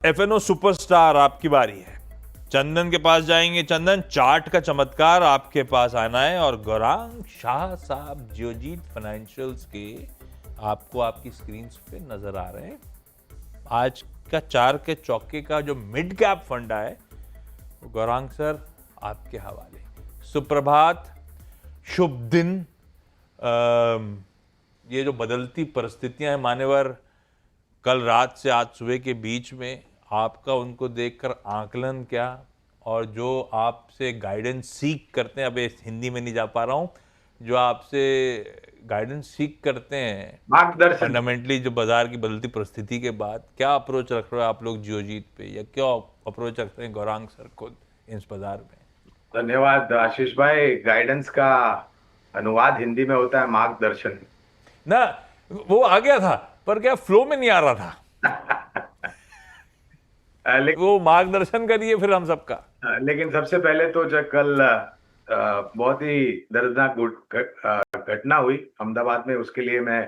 F&O superstar, आपकी बारी है। चंदन के पास जाएंगे। चंदन, चार्ट का चमत्कार आपके पास आना है और गौरांग शाह साहब जियोजीत फाइनेंशियल्स के आपको आपकी स्क्रीन पे नजर आ रहे हैं। आज का चार के चौके का जो मिड कैप फंड है वो गौरांग सर आपके हवाले। सुप्रभात, शुभ दिन। ये जो बदलती परिस्थितियां हैं मान्यवर, कल रात से आज सुबह के बीच में आपका उनको देखकर आकलन क्या, और जो आपसे गाइडेंस सीख करते हैं, अब हिंदी में नहीं जा पा रहा हूं, जो आपसे गाइडेंस सीख करते हैं मार्गदर्शन। फंडामेंटली, जो बाजार की बदलती परिस्थिति के बाद क्या अप्रोच रख रहे हो आप लोग जियोजीत पे, या क्या अप्रोच रखते हैं गौरांग सर खुद इस बाजार में? धन्यवाद आशीष भाई। गाइडेंस का अनुवाद हिंदी में होता है मार्गदर्शन। ना, वो आ गया था पर क्या फ्लो में नहीं आ रहा था। वो मार्गदर्शन करिए फिर हम सबका। लेकिन सबसे पहले तो जब कल बहुत ही दर्दनाक घटना हुई अहमदाबाद में, उसके लिए मैं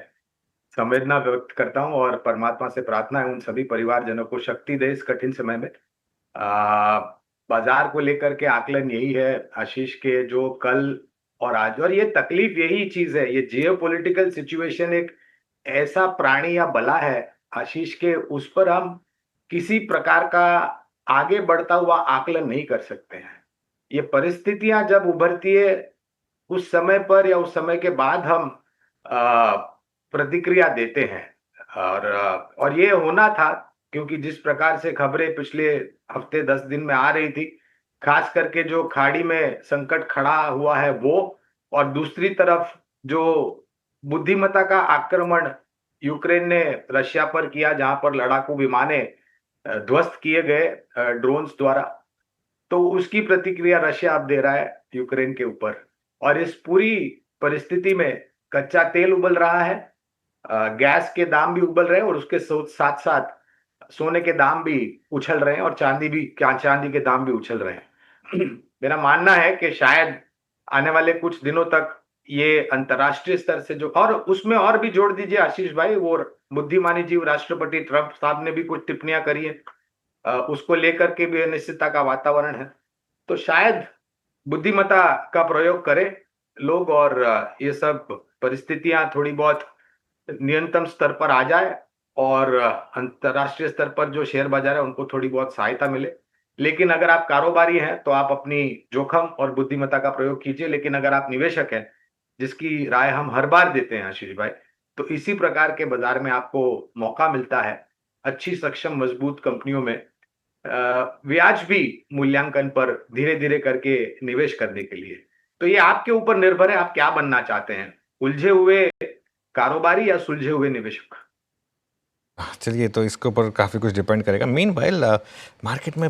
संवेदना व्यक्त करता हूं और परमात्मा से प्रार्थना है उन सभी परिवारजनों को शक्ति दे इस कठिन समय में। आ, बाजार को लेकर के आकलन यही है आशीष के, जो कल और आज, और ये तकलीफ यही चीज है, ये जियो पॉलिटिकल सिचुएशन एक ऐसा प्राणी या बला है आशीष के, उस पर हम किसी प्रकार का आगे बढ़ता हुआ आकलन नहीं कर सकते हैं। ये परिस्थितियां जब उभरती है उस समय पर या उस समय के बाद हम प्रतिक्रिया देते हैं। और ये होना था क्योंकि जिस प्रकार से खबरें पिछले हफ्ते 10 दिन में आ रही थी, खास करके जो खाड़ी में संकट खड़ा हुआ है वो, और दूसरी तरफ जो बुद्धिमत्ता का आक्रमण यूक्रेन ने रशिया पर किया, जहां पर लड़ाकू विमानें ध्वस्त किए गए ड्रोन्स द्वारा, तो उसकी प्रतिक्रिया रशिया अब दे रहा है यूक्रेन के ऊपर। और इस पूरी परिस्थिति में कच्चा तेल उबल रहा है, गैस के दाम भी उबल रहे हैं, और उसके साथ साथ सोने के दाम भी उछल रहे हैं, और चांदी के दाम भी उछल रहे हैं। मेरा मानना है कि शायद आने वाले कुछ दिनों तक ये अंतर्राष्ट्रीय स्तर से जो, और उसमें और भी जोड़ दीजिए आशीष भाई, वो बुद्धिमानी जीव राष्ट्रपति ट्रंप साहब ने भी कुछ टिप्पणियां करी है, उसको लेकर के भी अनिश्चितता का वातावरण है। तो शायद बुद्धिमत्ता का प्रयोग करें लोग, और ये सब परिस्थितियां थोड़ी बहुत न्यूनतम स्तर पर आ जाए, और अंतरराष्ट्रीय स्तर पर जो शेयर बाजार है उनको थोड़ी बहुत सहायता मिले। लेकिन अगर आप कारोबारी हैं तो आप अपनी जोखिम और बुद्धिमत्ता का प्रयोग कीजिए, लेकिन अगर आप निवेशक हैं, जिसकी राय हम हर बार देते हैं आशीष भाई, तो इसी प्रकार के बाजार में आपको मौका मिलता है अच्छी सक्षम मजबूत कंपनियों में ब्याज भी मूल्यांकन पर धीरे धीरे करके निवेश करने के लिए। तो ये आपके ऊपर निर्भर है, आप क्या बनना चाहते हैं, उलझे हुए कारोबारी या सुलझे हुए निवेशक। चलिए, तो इसके ऊपर काफ़ी कुछ डिपेंड करेगा। मीनवाइल मार्केट में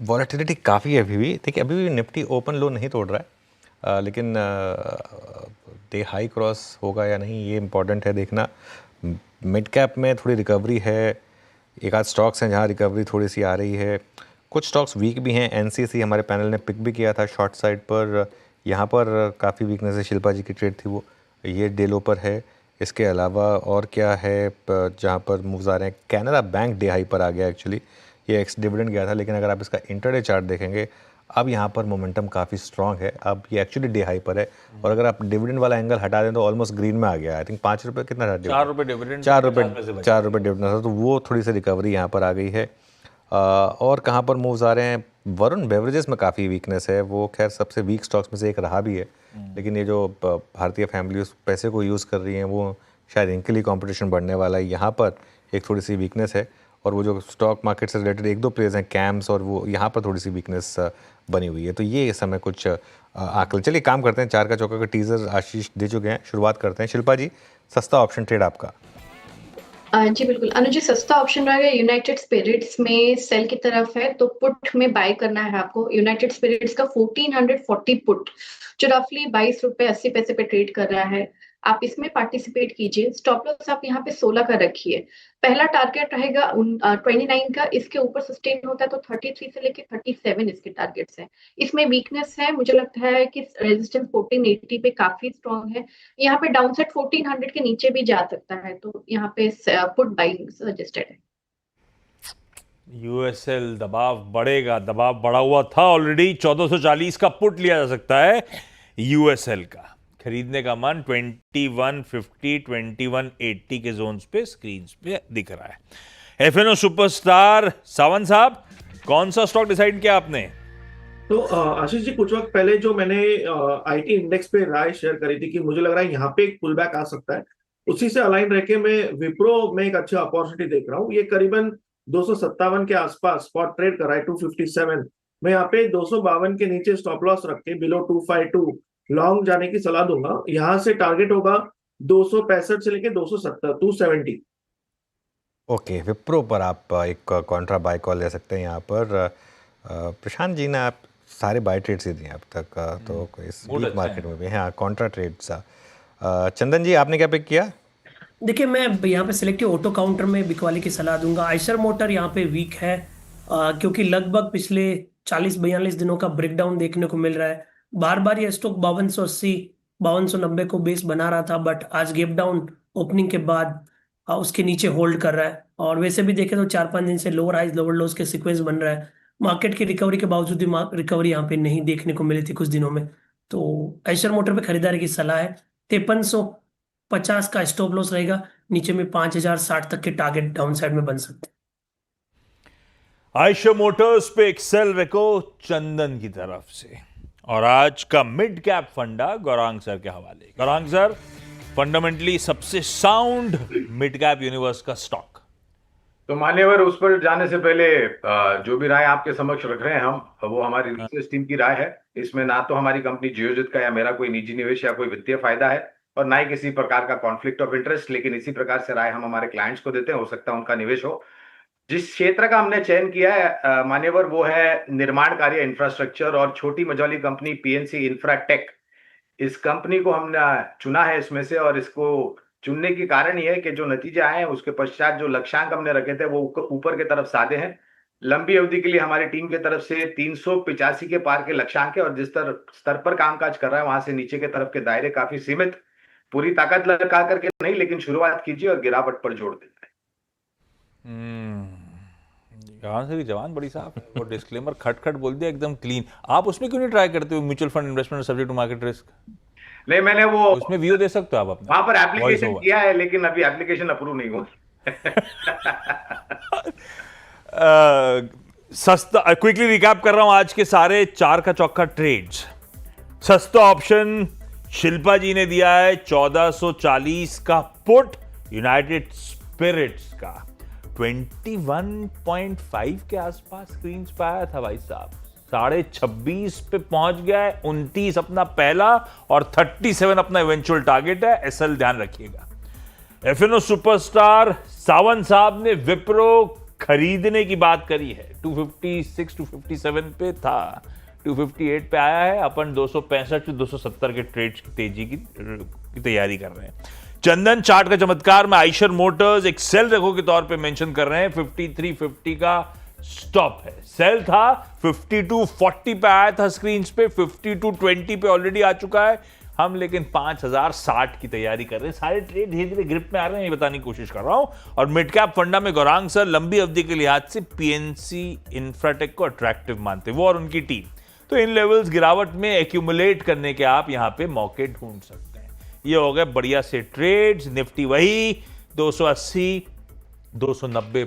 वॉलेटिलिटी काफ़ी है अभी भी। देखिए, अभी भी निफ्टी ओपन लो नहीं तोड़ रहा है, लेकिन डे हाई क्रॉस होगा या नहीं ये इम्पॉर्टेंट है देखना। मिड कैप में थोड़ी रिकवरी है, एक आध स्टॉक्स हैं जहाँ रिकवरी थोड़ी सी आ रही है, कुछ स्टॉक्स वीक भी हैं। एनसीसी हमारे पैनल ने पिक भी किया था शॉर्ट साइड पर, यहाँ पर काफ़ी वीकनेस है। शिल्पा जी की ट्रेड थी वो, ये डे लो पर है। इसके अलावा और क्या है जहाँ पर मूव्स आ रहे हैं? कैनरा बैंक डे हाई पर आ गया एक्चुअली, ये एक्स डिविडेंड गया था, लेकिन अगर आप इसका इंटरडे चार्ट देखेंगे अब यहाँ पर मोमेंटम काफ़ी स्ट्रांग है। अब ये एक्चुअली डे हाई पर है, और अगर आप डिविडेंड वाला एंगल हटा दें तो ऑलमोस्ट ग्रीन में आ गया। आई थिंक 5 रुपये कितना था? 4 रुपये डिविडेंड, 4 रुपये डिविडेंड था, तो वो थोड़ी सी रिकवरी यहाँ पर आ गई है। और कहाँ पर मूव्स आ रहे हैं? वरुण बेवरेजेस में काफ़ी वीकनेस है, वो खैर सबसे वीक स्टॉक्स में से एक रहा भी है, लेकिन ये जो भारतीय फैमिली उस पैसे को यूज़ कर रही हैं वो शायद इनके लिए कंपटीशन बढ़ने वाला है। यहाँ पर एक थोड़ी सी वीकनेस है, और वो जो स्टॉक मार्केट से रिलेटेड एक दो प्लेयर्स हैं कैम्स, और वो यहाँ पर थोड़ी सी वीकनेस बनी हुई है। तो ये इस समय कुछ आकलन। चलिए काम करते हैं, चार का चौका का टीज़र आशीष दे चुके हैं, शुरुआत करते हैं। शिल्पा जी, सस्ता ऑप्शन ट्रेड आपका। जी बिल्कुल अनुज जी, सस्ता ऑप्शन रहेगा यूनाइटेड स्पिरिट्स में, सेल की तरफ है तो पुट में बाय करना है आपको। यूनाइटेड स्पिरिट्स का 1440 पुट जो रफली 22 रुपए 80 पैसे पे ट्रेड कर रहा है, आप इसमें पार्टिसिपेट कीजिए। स्टॉप लॉस आप यहाँ पे 16 का रखिए। पहला टारगेट रहेगा 29 का, इसके ऊपर सस्टेन होता है तो 33 से लेके 37 इसके टारगेट्स हैं। इसमें वीकनेस है, मुझे लगता है कि रेजिस्टेंस 1480 पे काफी स्ट्रॉन्ग है। यहाँ पे डाउनसाइड 1400 के नीचे भी जा सकता है, तो यहाँ पे पुट बाइंग सजेस्टेड है। यूएसएल दबाव बढ़ेगा, दबाव बढ़ा हुआ था ऑलरेडी। 1440 का पुट लिया जा सकता है यूएसएल का। खरीदने का मन 2150 2180 के जोन्स पे स्क्रीन पे दिख रहा है। एफएनओ सुपरस्टार सावंत साहब, कौन सा स्टॉक डिसाइड किया आपने? तो आशीष जी, कुछ वक्त पहले जो मैंने आईटी इंडेक्स पे राय शेयर करी थी कि मुझे लग रहा है यहाँ पे एक पुल बैक आ सकता है, उसी से अलाइन रह के मैं विप्रो में एक अच्छा अपॉर्चुनिटी देख रहा हूँ। ये करीबन 257 के आसपास स्पॉट ट्रेड कर रहा है, 257। मैं यहाँ पे 252 के नीचे स्टॉप लॉस रख के बिलो 252 लॉन्ग जाने की सलाह दूंगा। यहाँ से टारगेट होगा 265 से लेके 270, 270। ओके, विप्रो पर आप एक कॉन्ट्रा बाय कॉल ले सकते हैं यहाँ पर। प्रशांत जी ने आप सारे बाय ट्रेड्स ही दिए अब तक, तो इस बहुत वीक अच्छा मार्केट में भी हाँ कॉन्ट्रा ट्रेड्स। चंदन जी, आपने क्या पिक किया? देखिए, मैं यहाँ पे सिलेक्टिव ऑटो काउंटर में बिकवाली की सलाह दूंगा। आइशर मोटर यहाँ पे वीक है, क्योंकि लगभग पिछले 40-42 दिनों का ब्रेकडाउन देखने को मिल रहा है। बार बार ये स्टॉक 5280 5290 को बेस बना रहा था, बट आज गैप डाउन ओपनिंग के बाद उसके नीचे होल्ड कर रहा है। और वैसे भी देखें तो 4-5 दिन से लोअर हाइज लोअर लोज के सीक्वेंस बन रहा है। मार्केट की रिकवरी के बावजूद भी रिकवरी यहाँ पे नहीं देखने को मिली थी कुछ दिनों में। तो आइशर मोटर पे खरीदारी की सलाह है। 5350 का स्टॉप लॉस रहेगा, नीचे में 5060 तक के टारगेट डाउन साइड में बन सकते हैं। आइशर मोटर्स पे एक्सेल रेको चंदन की तरफ से। और आज का मिड कैप फंडा गौरांग सर के हवाले। गौरांग सर, फंडामेंटली सबसे साउंड मिड कैप यूनिवर्स का स्टॉक। तो मान्यवर, उस पर जाने से पहले जो भी राय आपके समक्ष रख रहे हैं हम, वो हमारी रिसर्च टीम की राय है। इसमें ना तो हमारी कंपनी जियोजित का या मेरा कोई निजी निवेश या कोई वित्तीय फायदा है, और ना ही किसी प्रकार का कॉन्फ्लिक्ट ऑफ इंटरेस्ट। लेकिन इसी प्रकार से राय हम हमारे क्लाइंट्स को देते हैं, हो सकता है उनका निवेश हो। जिस क्षेत्र का हमने चयन किया है मान्यवर, वो है निर्माण कार्य, इंफ्रास्ट्रक्चर और छोटी मझौली कंपनी पीएनसी इंफ्राटेक। इस कंपनी को हमने चुना है इसमें से, और इसको चुनने की कारण ये है कि जो नतीजे आए हैं उसके पश्चात जो लक्ष्यांक हमने रखे थे वो ऊपर की तरफ साधे हैं। लंबी अवधि के लिए हमारी टीम की तरफ से 385 के पार के लक्ष्यांक है, और जिस स्तर पर कामकाज कर रहा है वहां से नीचे के तरफ के दायरे काफी सीमित। पूरी ताकत लगा करके नहीं, लेकिन शुरुआत कीजिए और गिरावट पर जोड़ देते हैं। कहां से भी जवान बड़ी साहब, वो डिस्क्लेमर खटखट बोल दिया एकदम क्लीन। आप उसमें क्यों नहीं ट्राई करते हो mutual fund investment subject to market risk? नहीं, मैंने वो उसमें व्यू दे सकते हो आप अपना, वहां पर एप्लीकेशन Voice over। किया है, लेकिन अभी एप्लीकेशन अप्रूव नहीं हुआ। सस्ता, क्विकली रिकैप कर रहा हूं आज के सारे 4 का चौका ट्रेड्स। सस्ता ऑप्शन शिल्पा जी ने दिया है 1440 का पुट यूनाइटेड स्पिरिट्स का। 21.5 के आसपास स्क्रीन पे आया था भाई साहब, 26.5 पे पहुंच गया है। 29 अपना पहला और 37 अपना इवेंचुअल टारगेट है। एसएल ध्यान रखिएगा। एफएनओ सुपरस्टार सावंत साहब ने विप्रो खरीदने की बात करी है। 256 257 पे था, 258 पे आया है। अपन 265 से 270 के ट्रेड्स की तेजी की तैयारी कर रहे हैं। चंदन चार्ट का चमत्कार में आइशर मोटर्स एक सेल रेखो के तौर पे मेंशन कर रहे हैं। 5350 का स्टॉप है। सेल था 5240 पे आया था स्क्रीन पे, 5220 पे ऑलरेडी आ चुका है हम, लेकिन 5060 की तैयारी कर रहे हैं। सारे ट्रेड धीरे धीरे ग्रिप में आ रहे हैं, ये बताने की कोशिश कर रहा हूं। और मिड कैप फंडा में गौरांग सर लंबी अवधि के लिहाज से पीएनसी इंफ्राटेक को अट्रैक्टिव मानते, वो और उनकी टीम। तो इन लेवल्स गिरावट में एक्यूमुलेट करने के आप यहां पे मौके ढूंढ सकते हैं। ये हो गए बढ़िया से ट्रेड्स। निफ्टी वही 280 290